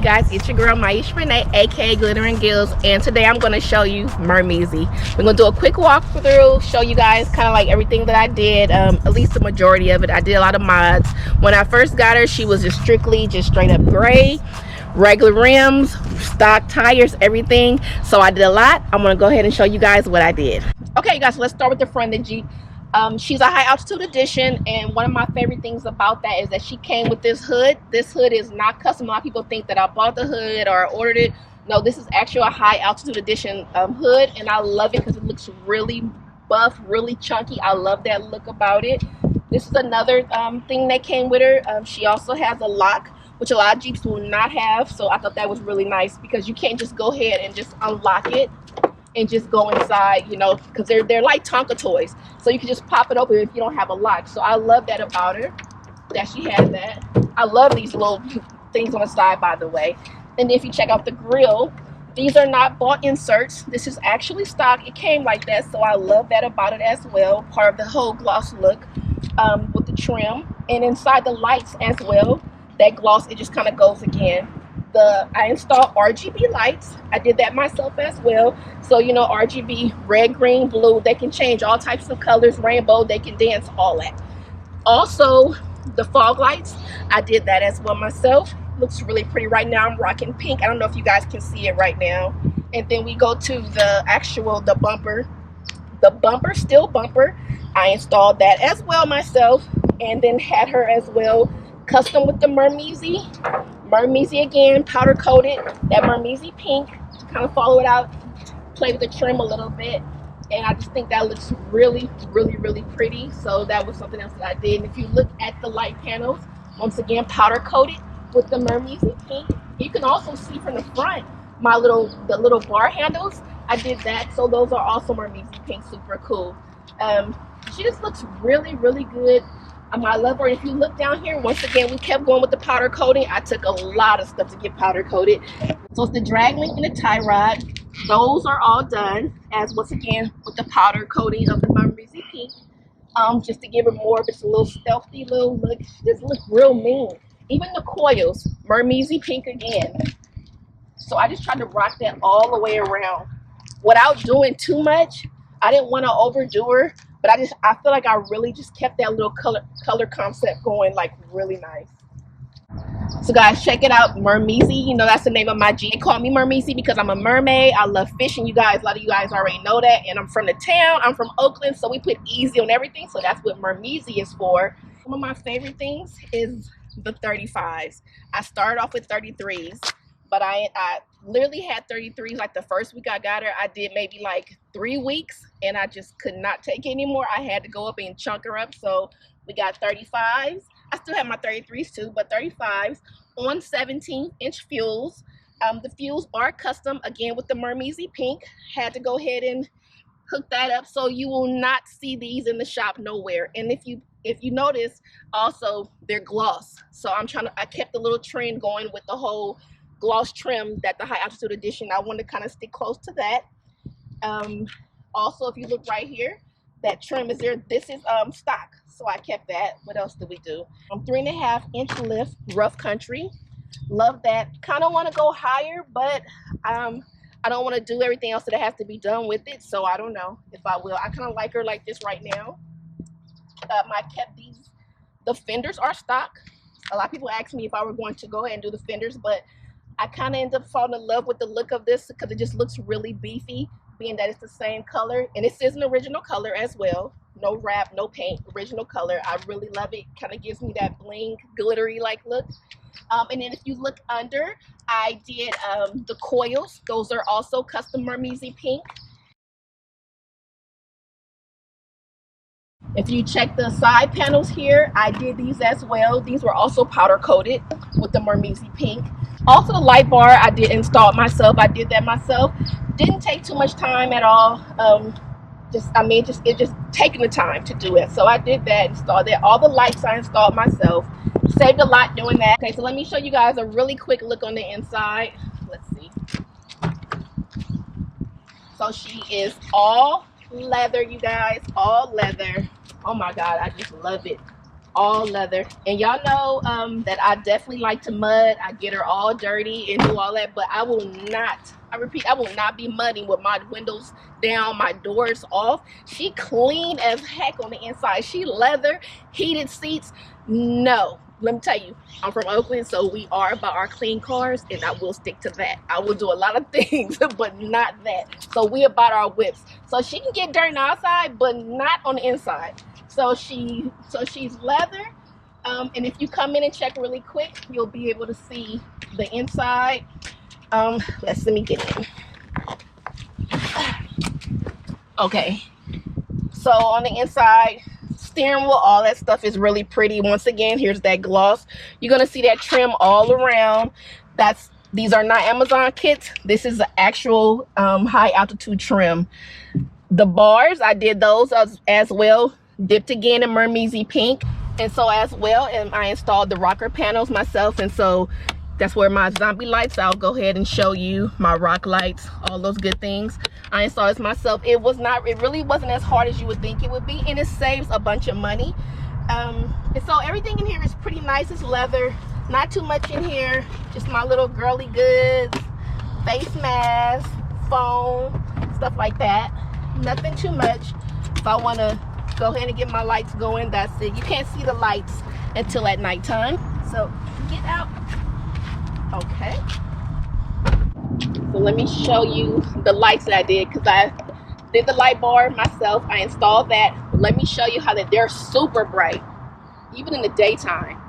guys, it's your girl Maisha Renee, aka Glitterandgills, and today I'm going to show you mermeezy. We're going to do a quick walkthrough, show you guys kind of like everything that I did, at least the majority of it. I did a lot of mods. When I first got her, she was just straight up gray, regular rims, stock tires, everything. So I did a lot. I'm going to go ahead and show you guys what I did. Okay guys, so let's start with the front of the Jeep. She's a high altitude edition, and one of my favorite things about that is that she came with this hood. This hood is not custom. A lot of people think that I bought the hood or ordered it. No, this is actually a high altitude edition hood, and I love it because it looks really buff, really chunky. I love that look about it. This is another thing that came with her. She also has a lock, which a lot of Jeeps will not have, so I thought that was really nice because you can't just go ahead and just unlock it and just go inside, you know, because they're like Tonka toys, so you can just pop it open if you don't have a lock. So I love that about her, that she has that. I love these little things on the side, by the way. And if you check out the grill, these are not bought inserts. This is actually stock. It came like that, so I love that about it as well. Part of the whole gloss look with the trim, and inside the lights as well. That gloss, it just kind of goes again. I installed Rgb lights. I did that myself as well. So, you know, RGB, red, green, blue, they can change all types of colors, rainbow, they can dance, all that. Also, the fog lights, I did that as well myself. Looks really pretty. Right now I'm rocking pink. I don't know if you guys can see it right now. And then we go to the bumper. The bumper, steel bumper, I installed that as well myself, and then had her as well custom with the mermeezy. Mermeezy again, powder coated, that mermeezy pink to kind of follow it out, play with the trim a little bit, and I just think that looks really, really, really pretty. So that was something else that I did. And if you look at the light panels, once again, powder coated with the mermeezy pink. You can also see from the front the little bar handles. I did that, so those are also mermeezy pink, super cool. She just looks really, really good. I love her. If you look down here, once again, we kept going with the powder coating. I took a lot of stuff to get powder coated. So it's the drag link and the tie rod. Those are all done, as once again with the powder coating of the mermeezy pink. Just to give her more of this little stealthy little look. She just looks real mean. Even the coils, mermeezy pink again. So I just tried to rock that all the way around without doing too much. I didn't want to overdo her, but I feel like I really just kept that little color concept going, like really nice. So guys, check it out, mermeezy. You know, that's the name of my Jeep. They call me mermeezy because I'm a mermaid. I love fishing, you guys. A lot of you guys already know that. And I'm from the town. I'm from Oakland, so we put easy on everything. So that's what mermeezy is for. Some of my favorite things is the 35s. I started off with 33s, but I literally had 33s. Like the first week I got her, I did maybe like 3 weeks, and I just could not take it anymore. I had to go up and chunk her up. So we got 35s. I still have my 33s too, but 35s on 17-inch fuels. The fuels are custom, again with the mermeezy pink. Had to go ahead and hook that up, so you will not see these in the shop nowhere. And if you notice, also they're gloss. So I kept the little trend going with the whole gloss trim that the high altitude edition. I wanted to kind of stick close to that. Also, if you look right here, that trim is there. This is stock, so I kept that. What else did we do? 3.5-inch lift, rough country. Love that. Kind of want to go higher, but I don't want to do everything else that has to be done with it, so I don't know if I will. I kind of like her like this right now. I kept these. The fenders are stock. A lot of people ask me if I were going to go ahead and do the fenders, but I kind of ended up falling in love with the look of this because it just looks really beefy, being that it's the same color. And it is an original color as well. No wrap, no paint, original color. I really love it. Kind of gives me that bling, glittery like look. And then if you look under, I did the coils. Those are also custom mermeezy pink. If you check the side panels here, I did these as well. These were also powder coated with the mermeezy pink. Also the light bar, I did install it myself. I did that myself. Didn't take too much time at all. It just taking the time to do it. So I did that, installed that. All the lights I installed myself. Saved a lot doing that. Okay, so let me show you guys a really quick look on the inside. Let's see. So she is all leather, you guys, all leather. Oh my God, I just love it. all leather. And y'all know that I definitely like to mud. I get her all dirty and do all that, but I will not, I repeat, I will not be mudding with my windows down, my doors off. She clean as heck on the inside. She leather, heated seats. No, let me tell you, I'm from Oakland, so we are about our clean cars, and I will stick to that. I will do a lot of things, but not that. So we about our whips. So she can get dirty on the outside, but not on the inside. So she's leather. And if you come in and check really quick, you'll be able to see the inside. Let me get in. Okay. So on the inside, steering wheel, all that stuff is really pretty. Once again, here's that gloss. You're gonna see that trim all around. These are not Amazon kits. This is the actual high altitude trim. The bars, I did those as well, dipped again in mermeezy pink. And so as well, and I installed the rocker panels myself, and so that's where my zombie lights, I'll go ahead and show you my rock lights, all those good things. I installed this myself. It really wasn't as hard as you would think it would be, and it saves a bunch of money. And so everything in here is pretty nice. It's leather, not too much in here, just my little girly goods, face mask, phone, stuff like that. Nothing too much. If I want to go ahead and get my lights going, that's it. You can't see the lights until at nighttime. So get out. Okay. So let me show you the lights that I did, because I did the light bar myself. I installed that. Let me show you how they're super bright, even in the daytime.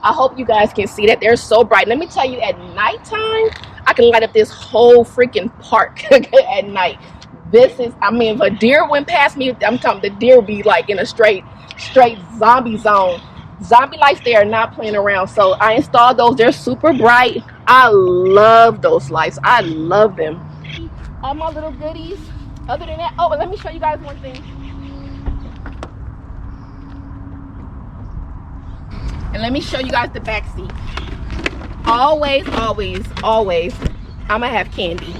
I hope you guys can see that they're so bright. Let me tell you, at nighttime, I can light up this whole freaking park at night. This is, I mean, if a deer went past me, I'm talking, the deer would be like in a straight zombie zone. Zombie lights, they are not playing around. So I installed those. They're super bright. I love those lights. I love them. All my little goodies. Other than that, oh, and let me show you guys one thing. And let me show you guys the back seat. Always, always, always, I'm gonna have candy.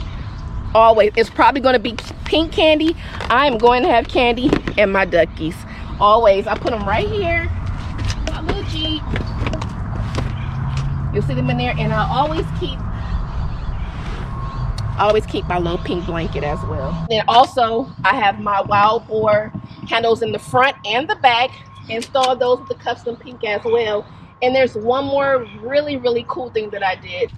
Always. It's probably gonna be pink candy. I'm going to have candy and my duckies. Always. I put them right here. My little Jeep. You'll see them in there, and I always keep my little pink blanket as well. Then also, I have my wild boar handles in the front and the back. Installed those with the custom pink as well. And there's one more really, really cool thing that I did.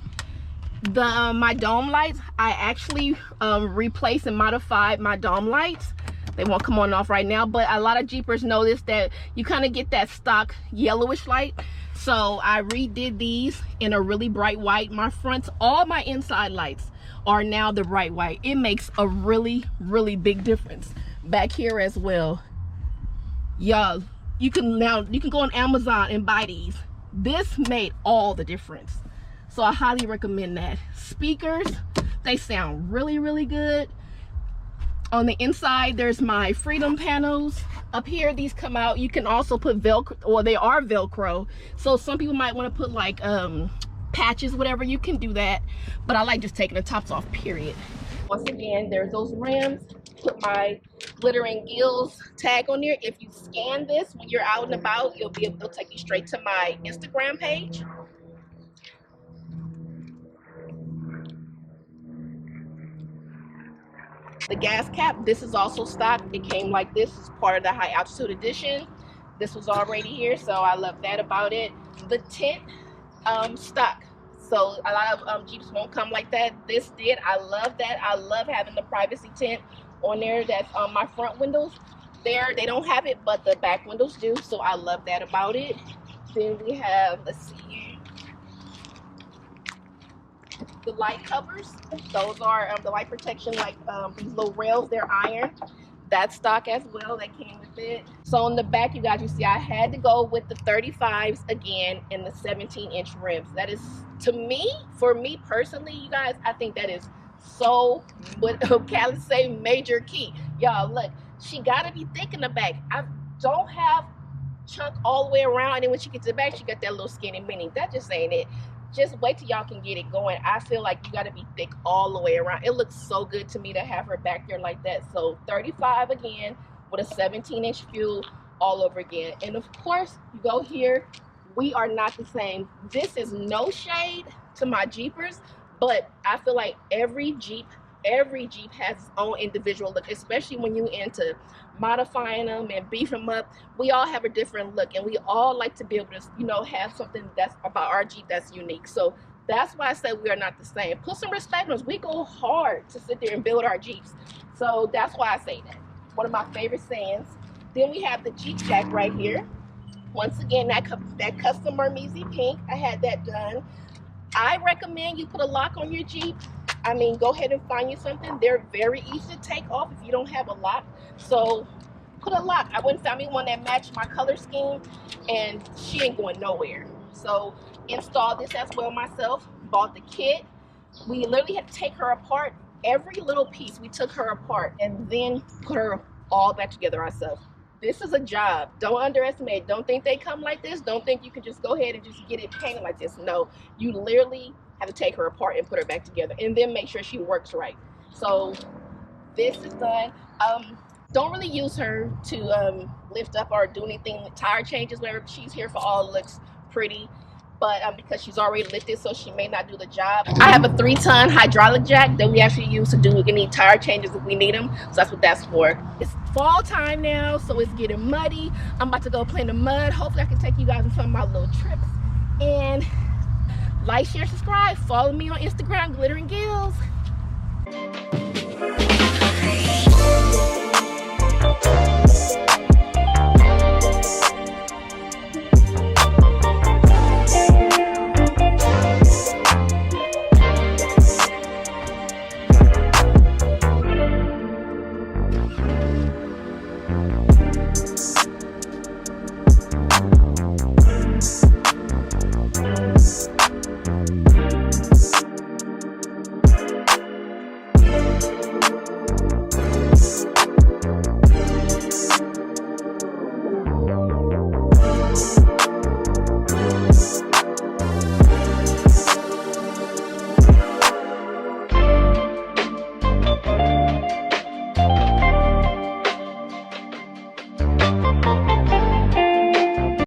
My dome lights, I actually replaced and modified my dome lights. They won't come on and off right now, but a lot of Jeepers notice that you kind of get that stock yellowish light. So I redid these in a really bright white. My fronts, all my inside lights are now the bright white. It makes a really, really big difference. Back here as well. Y'all, you can go on Amazon and buy these. This made all the difference. So I highly recommend that. Speakers, they sound really, really good. On the inside, there's my Freedom panels. Up here, these come out. You can also put Velcro, or they are Velcro. So some people might want to put like patches, whatever. You can do that. But I like just taking the tops off, period. Once again, there's those rims. Put my Glitterandgills tag on there. If you scan this when you're out and about, it'll take you straight to my Instagram page. The gas cap, this is also stock. It came like this. It's part of the high altitude edition. This was already here, so I love that about it. The tint, stock. So a lot of Jeeps won't come like that. This did. I love that. I love having the privacy tint on there. That's on my front windows. There, they don't have it, but the back windows do. So I love that about it. Then we have, let's see, the light covers. Those are the light protection, like these little rails. They're iron. That's stock as well. That came with it. So on the back, you guys, you see I had to go with the 35s again and the 17-inch rims. That is, to me, for me personally, you guys, I think that is so, what Callie say, major key. Y'all, look, she gotta be thick in the back. I don't have chunk all the way around, and then when she gets to the back, she got that little skinny mini. That just ain't it. Just wait till y'all can get it going. I feel like you got to be thick all the way around. It looks so good to me to have her back there like that. So 35 again with a 17-inch fuel all over again. And of course, you go here, we are not the same. This is no shade to my Jeepers, but I feel like every Jeep has its own individual look, especially when you into modifying them and beefing them up. We all have a different look, and we all like to be able to, you know, have something that's about our Jeep that's unique. So that's why I said we are not the same. Put some respect on us. We go hard to sit there and build our Jeeps. So that's why I say that. One of my favorite sayings. Then we have the Jeep jack right here. Once again, that custom mermeezy pink. I had that done. I recommend you put a lock on your Jeep. I mean, go ahead and find you something. They're very easy to take off if you don't have a lock. So put a lock. I went and found me one that matched my color scheme, and she ain't going nowhere. So installed this as well myself. Bought the kit. We literally had to take her apart. Every little piece, we took her apart and then put her all back together ourselves. This is a job. Don't underestimate. Don't think they come like this. Don't think you can just go ahead and just get it painted like this. No, you literally have to take her apart and put her back together, and then make sure she works right. So this is done. Don't really use her to lift up or do anything with tire changes, wherever. She's here for all looks pretty, but because she's already lifted, so she may not do the job. I have a 3-ton hydraulic jack that we actually use to do any tire changes if we need them, so that's what that's for. It's fall time now, so it's getting muddy. I'm about to go play in the mud. Hopefully I can take you guys on some of my little trips. And like, share, subscribe. Follow me on Instagram, Glitterandgills.